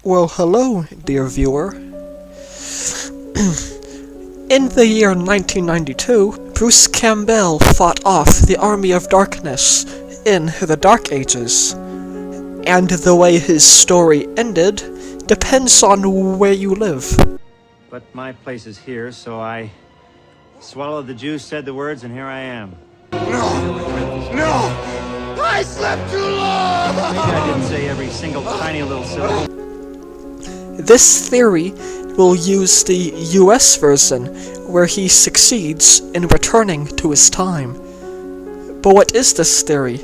Well, hello, dear viewer. In the year 1992, Bruce Campbell fought off the Army of Darkness in the Dark Ages. And the way his story ended depends on where you live. But my place is here, so I swallowed the juice, said the words, and here I am. No! I slept too long! Maybe I didn't say every single tiny little syllable. This theory will use the US version, where he succeeds in returning to his time. But what is this theory?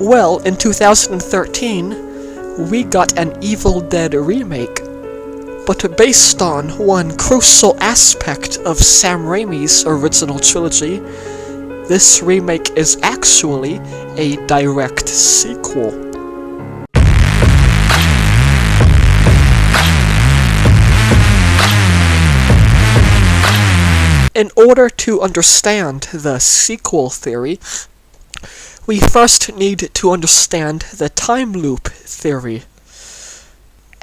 Well, in 2013, we got an Evil Dead remake, but based on one crucial aspect of Sam Raimi's original trilogy. This remake is actually a direct sequel. In order to understand the sequel theory, we first need to understand the time loop theory.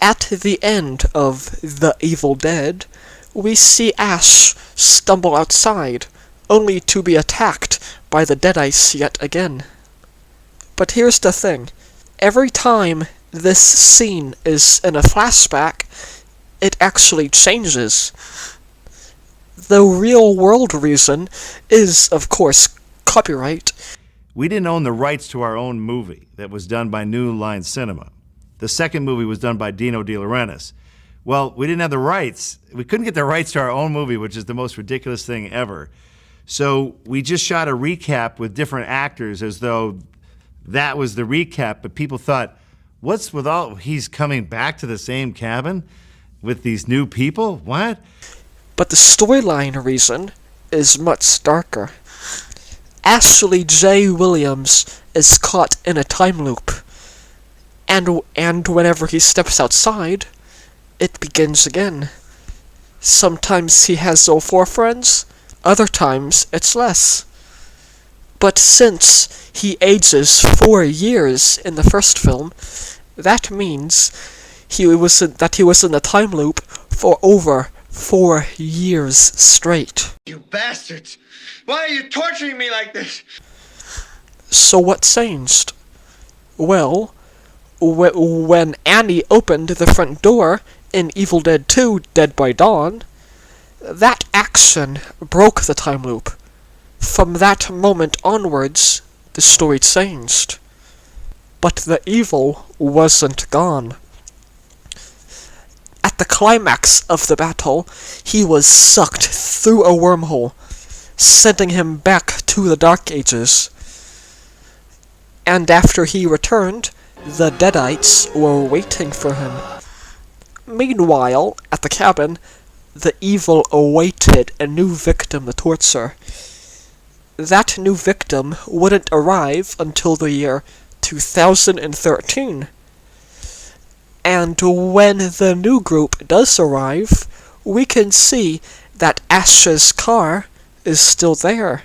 At the end of The Evil Dead, we see Ash stumble outside, only to be attacked by the Deadites yet again. But here's the thing. Every time this scene is in a flashback, it actually changes. The real-world reason is, of course, copyright. We didn't own the rights to our own movie that was done by New Line Cinema. The second movie was done by Dino De Laurentiis. Well, we didn't have the rights. We couldn't get the rights to our own movie, which is the most ridiculous thing ever. So we just shot a recap with different actors as though that was the recap, but people thought, what's with all, he's coming back to the same cabin with these new people? What? But the storyline reason is much darker. Ashley J. Williams is caught in a time loop, and whenever he steps outside, it begins again. Sometimes he has all four friends, other times it's less. But since he ages 4 years in the first film, that means he was in the time loop for over 4 years straight. You bastards! Why are you torturing me like this? So what changed? Well, when Annie opened the front door in Evil Dead 2: Dead by Dawn, that action broke the time loop. From that moment onwards, the story changed. But the evil wasn't gone. At the climax of the battle, he was sucked through a wormhole, sending him back to the Dark Ages. And after he returned, the Deadites were waiting for him. Meanwhile, at the cabin, the evil awaited a new victim to torture. That new victim wouldn't arrive until the year 2013. And when the new group does arrive, we can see that Ash's car is still there,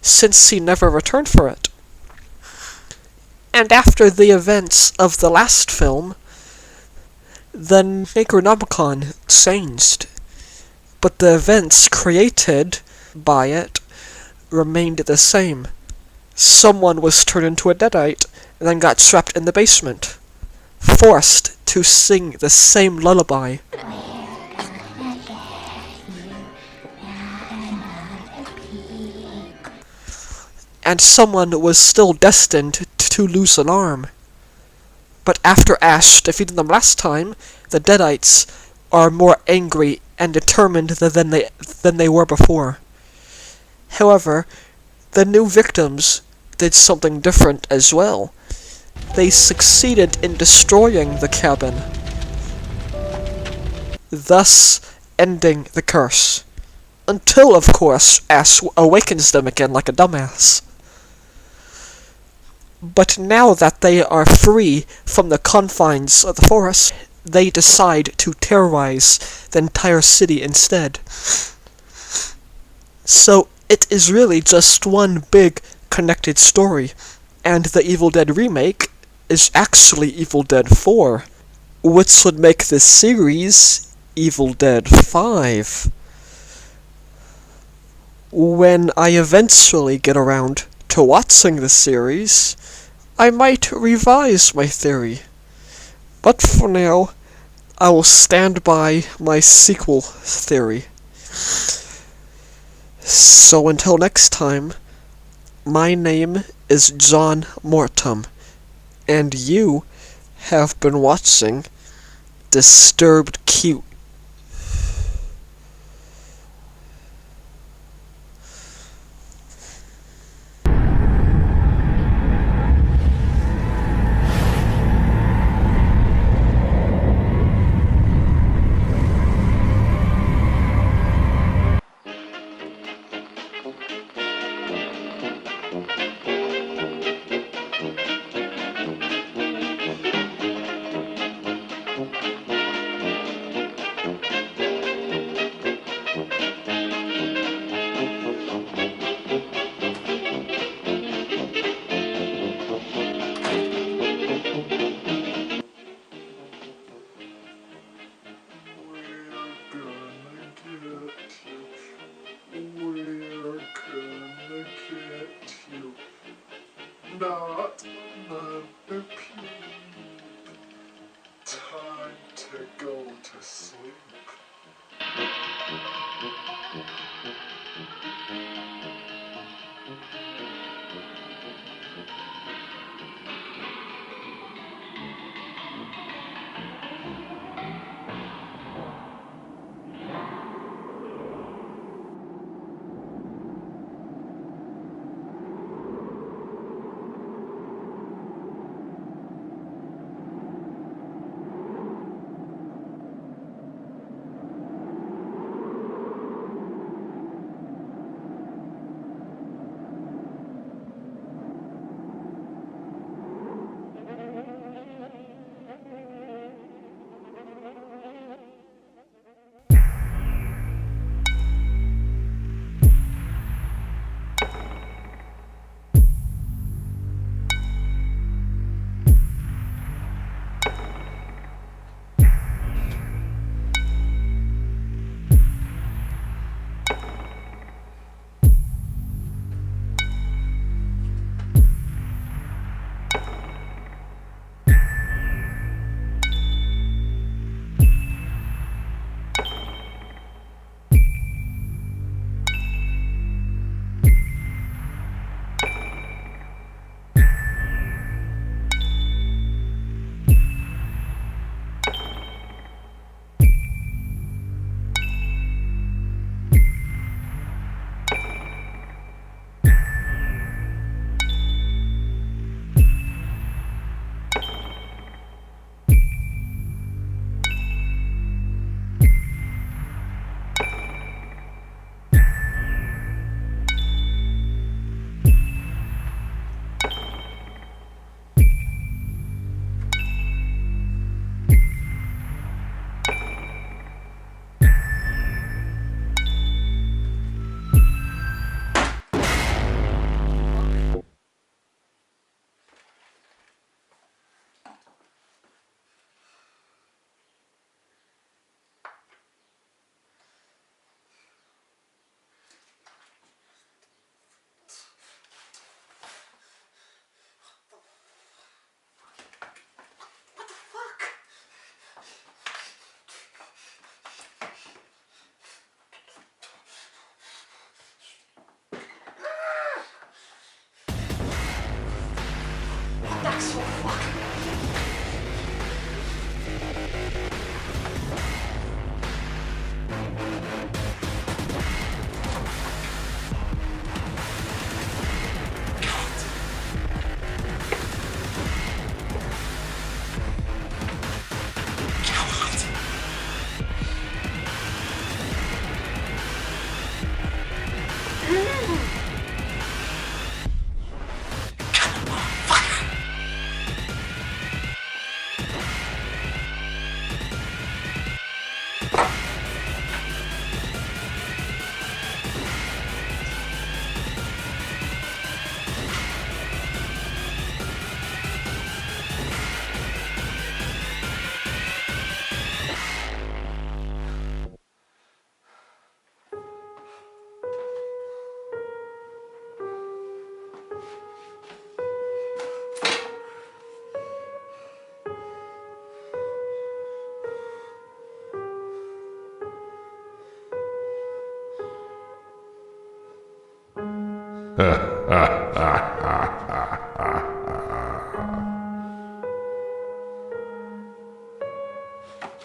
since he never returned for it. And after the events of the last film, the Necronomicon changed, but the events created by it remained the same. Someone was turned into a Deadite, and then got trapped in the basement, forced to sing the same lullaby. And someone was still destined to lose an arm. But after Ash defeated them last time, the Deadites are more angry and determined than they were before. However, the new victims did something different as well. They succeeded in destroying the cabin, thus ending the curse. Until, of course, Ash awakens them again like a dumbass. But now that they are free from the confines of the forest, they decide to terrorize the entire city instead. So it is really just one big connected story, and the Evil Dead remake is actually Evil Dead 4. which would make this series Evil Dead 5. When I eventually get around to watching the series, I might revise my theory. But for now, I will stand by my sequel theory. So until next time, my name is John Mortum, and you have been watching Disturbed Kiwi. Not another peep. Time to go to sleep.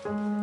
All